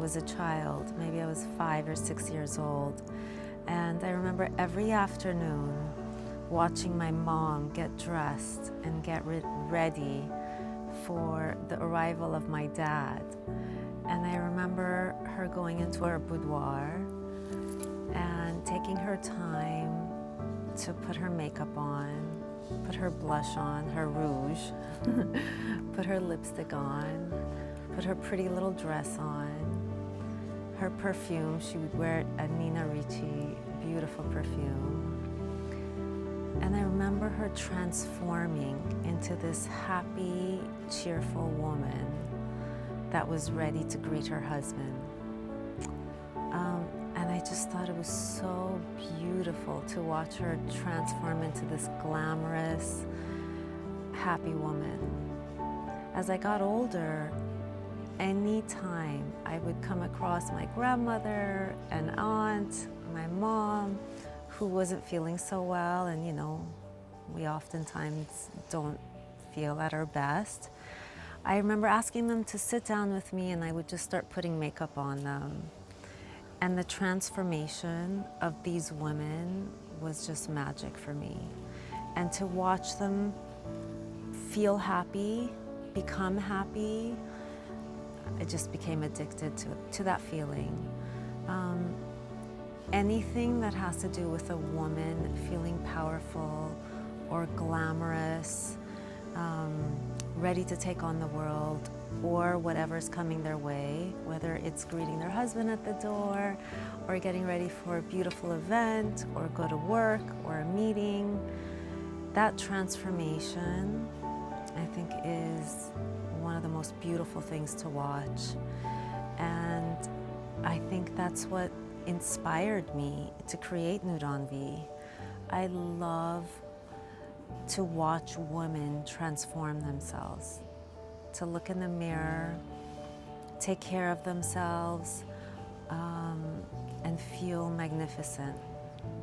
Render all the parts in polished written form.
was a child. Maybe I was 5 or 6 years old. And I remember every afternoon watching my mom get dressed and get ready for the arrival of my dad. And I remember her going into her boudoir and taking her time to put her makeup on, put her blush on, her rouge, put her lipstick on, put her pretty little dress on, her perfume. She would wear a Nina Ricci, beautiful perfume. And I remember her transforming into this happy, cheerful woman that was ready to greet her husband. And I just thought it was so beautiful to watch her transform into this glamorous, happy woman. As I got older, anytime I would come across my grandmother, an aunt, my mom, who wasn't feeling so well, and you know, we oftentimes don't feel at our best, I remember asking them to sit down with me, and I would just start putting makeup on them. And the transformation of these women was just magic for me. And to watch them feel happy, become happy, I just became addicted to that feeling. Anything that has to do with a woman feeling powerful or glamorous, ready to take on the world, or whatever's coming their way, whether it's greeting their husband at the door, or getting ready for a beautiful event, or go to work, or a meeting. That transformation, I think, is one of the most beautiful things to watch. And I think that's what inspired me to create Nude Envie. I love to watch women transform themselves, to look in the mirror, take care of themselves, and feel magnificent.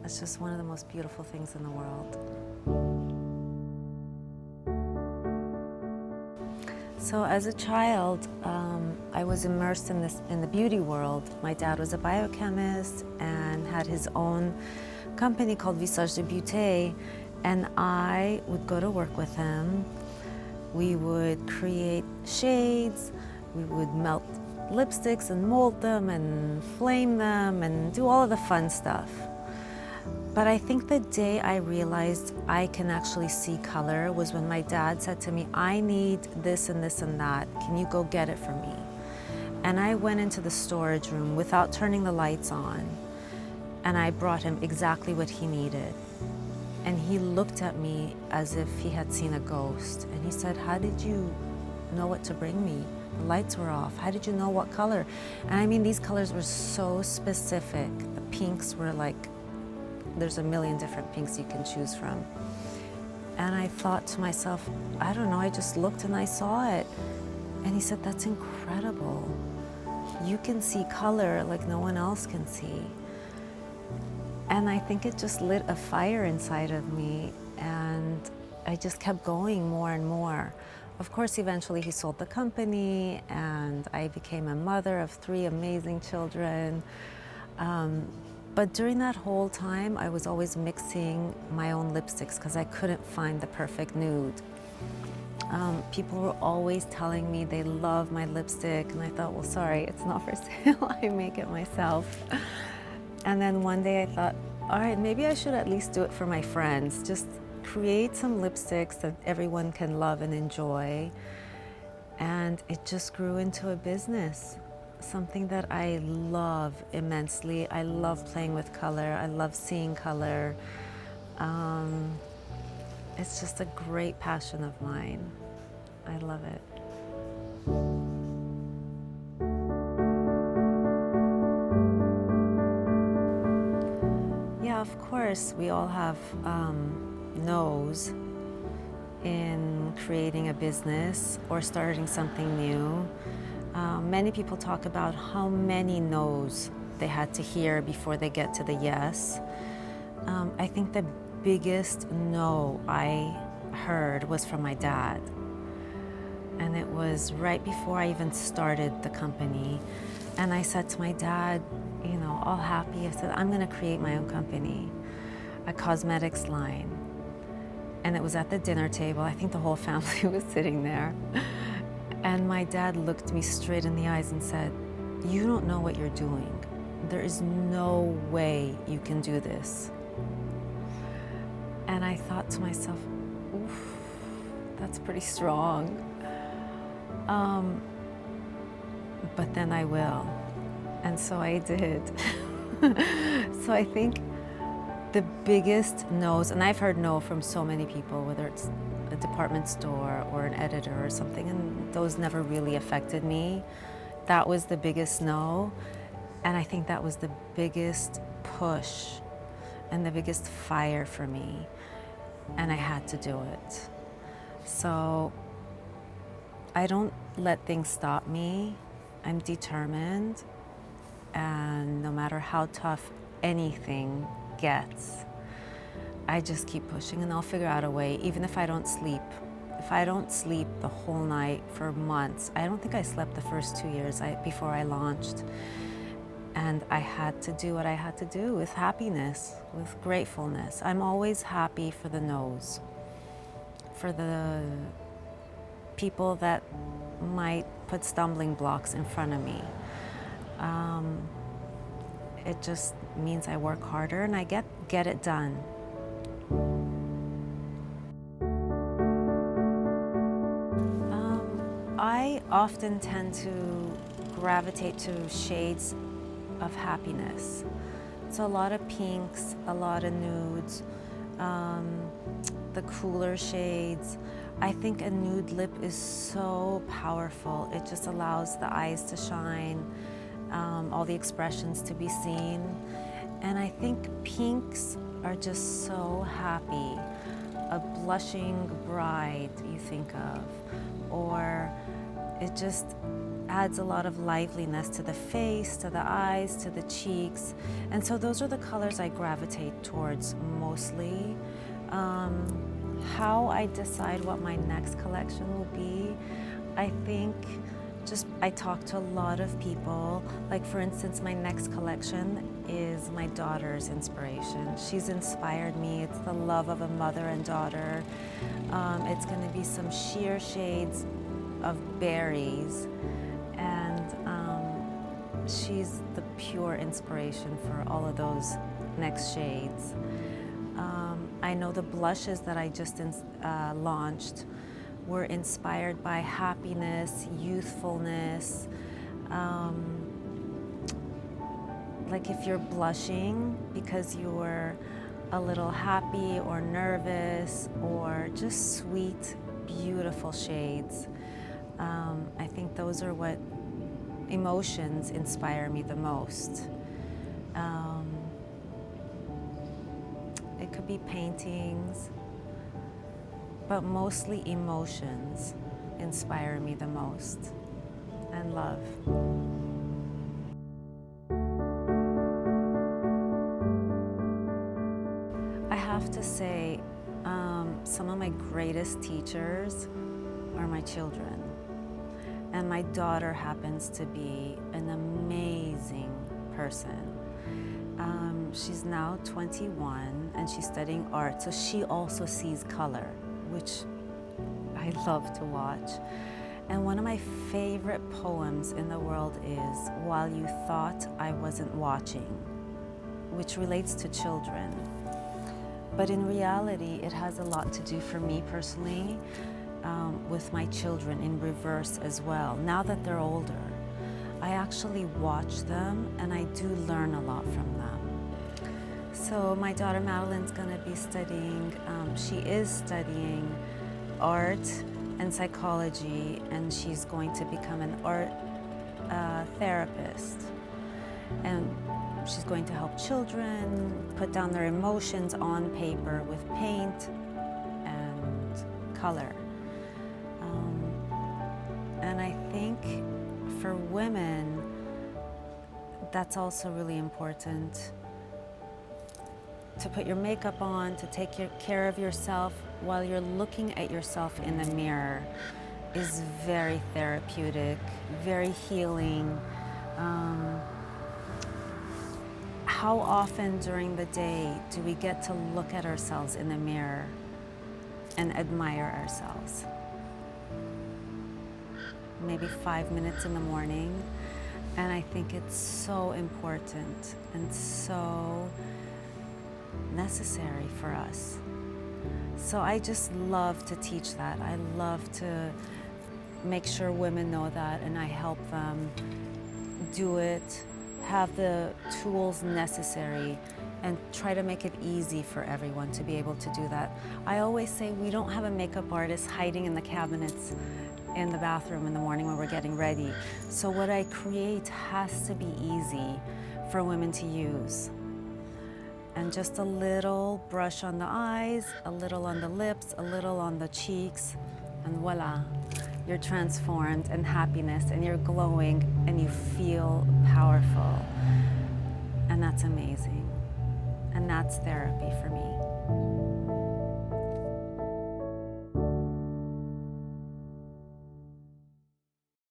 It's just one of the most beautiful things in the world. So as a child, I was immersed in the beauty world. My dad was a biochemist and had his own company called Visage de Beauté, and I would go to work with him. We would create shades, we would melt lipsticks and mold them and flame them and do all of the fun stuff. But I think the day I realized I can actually see color was when my dad said to me, I need this and this and that. Can you go get it for me? And I went into the storage room without turning the lights on, and I brought him exactly what he needed. And he looked at me as if he had seen a ghost. And he said, how did you know what to bring me? The lights were off. How did you know what color? And I mean, these colors were so specific. The pinks were like, there's a million different pinks you can choose from. And I thought to myself, I don't know, I just looked and I saw it. And he said, that's incredible. You can see color like no one else can see. And I think it just lit a fire inside of me, and I just kept going more and more. Of course, eventually he sold the company, and I became a mother of 3 amazing children. But during that whole time, I was always mixing my own lipsticks because I couldn't find the perfect nude. People were always telling me they love my lipstick, and I thought, well, sorry, it's not for sale. I make it myself. And then one day I thought, all right, maybe I should at least do it for my friends. Just create some lipsticks that everyone can love and enjoy. And it just grew into a business, something that I love immensely. I love playing with color. I love seeing color. It's just a great passion of mine. I love it. Yeah, of course, we all have no's in creating a business or starting something new. Many people talk about how many no's they had to hear before they get to the yes. I think the biggest no I heard was from my dad. And it was right before I even started the company. And I said to my dad, you know, all happy, I said, I'm gonna create my own company, a cosmetics line. And it was at the dinner table. I think the whole family was sitting there. And my dad looked me straight in the eyes and said, you don't know what you're doing. There is no way you can do this. And I thought to myself, oof, that's pretty strong. But then I will. And so I did. So I think the biggest no's, and I've heard no from so many people, whether it's a department store or an editor or something, and those never really affected me. That was the biggest no. And I think that was the biggest push and the biggest fire for me. And I had to do it. So I don't let things stop me. I'm determined. And no matter how tough anything gets, I just keep pushing and I'll figure out a way, even if I don't sleep. If I don't sleep the whole night for months, I don't think I slept the first 2 years before I launched. And I had to do what I had to do with happiness, with gratefulness. I'm always happy for the no's, for the people that might put stumbling blocks in front of me. It just means I work harder and I get it done. I often tend to gravitate to shades of happiness. So a lot of pinks, a lot of nudes, the cooler shades. I think a nude lip is so powerful. It just allows the eyes to shine, all the expressions to be seen. And I think pinks are just so happy. A blushing bride you think of, or it just adds a lot of liveliness to the face, to the eyes, to the cheeks. And so those are the colors I gravitate towards mostly. How I decide what my next collection will be, I think I talk to a lot of people. Like for instance, my next collection is my daughter's inspiration. She's inspired me. It's the love of a mother and daughter. It's gonna be some sheer shades of berries. And she's the pure inspiration for all of those next shades. I know the blushes that I just launched were inspired by happiness, youthfulness. Like if you're blushing because you're a little happy or nervous or just sweet, beautiful shades. I think those are what emotions inspire me the most. It could be paintings, but mostly emotions inspire me the most, and love. I have to say, some of my greatest teachers are my children. And my daughter happens to be an amazing person. She's now 21 and she's studying art, so she also sees color, which I love to watch. And one of my favorite poems in the world is "While You Thought I Wasn't Watching," which relates to children. But in reality, it has a lot to do for me personally with my children in reverse as well. Now that they're older, I actually watch them and I do learn a lot from them. So my daughter Madeline's gonna be studying, she is studying art and psychology, and she's going to become an art therapist. And she's going to help children put down their emotions on paper with paint and color. And I think for women, that's also really important, to put your makeup on, to take care of yourself while you're looking at yourself in the mirror. is very therapeutic, very healing. How often during the day do we get to look at ourselves in the mirror and admire ourselves? Maybe 5 minutes in the morning. And I think it's so important and so necessary for us. So I just love to teach that. I love to make sure women know that, and I help them do it, have the tools necessary, and try to make it easy for everyone to be able to do that. I always say we don't have a makeup artist hiding in the cabinets in the bathroom in the morning when we're getting ready. So what I create has to be easy for women to use. And just a little brush on the eyes, a little on the lips, a little on the cheeks, and voila, you're transformed in happiness, and you're glowing, and you feel powerful. And that's amazing. And that's therapy for me.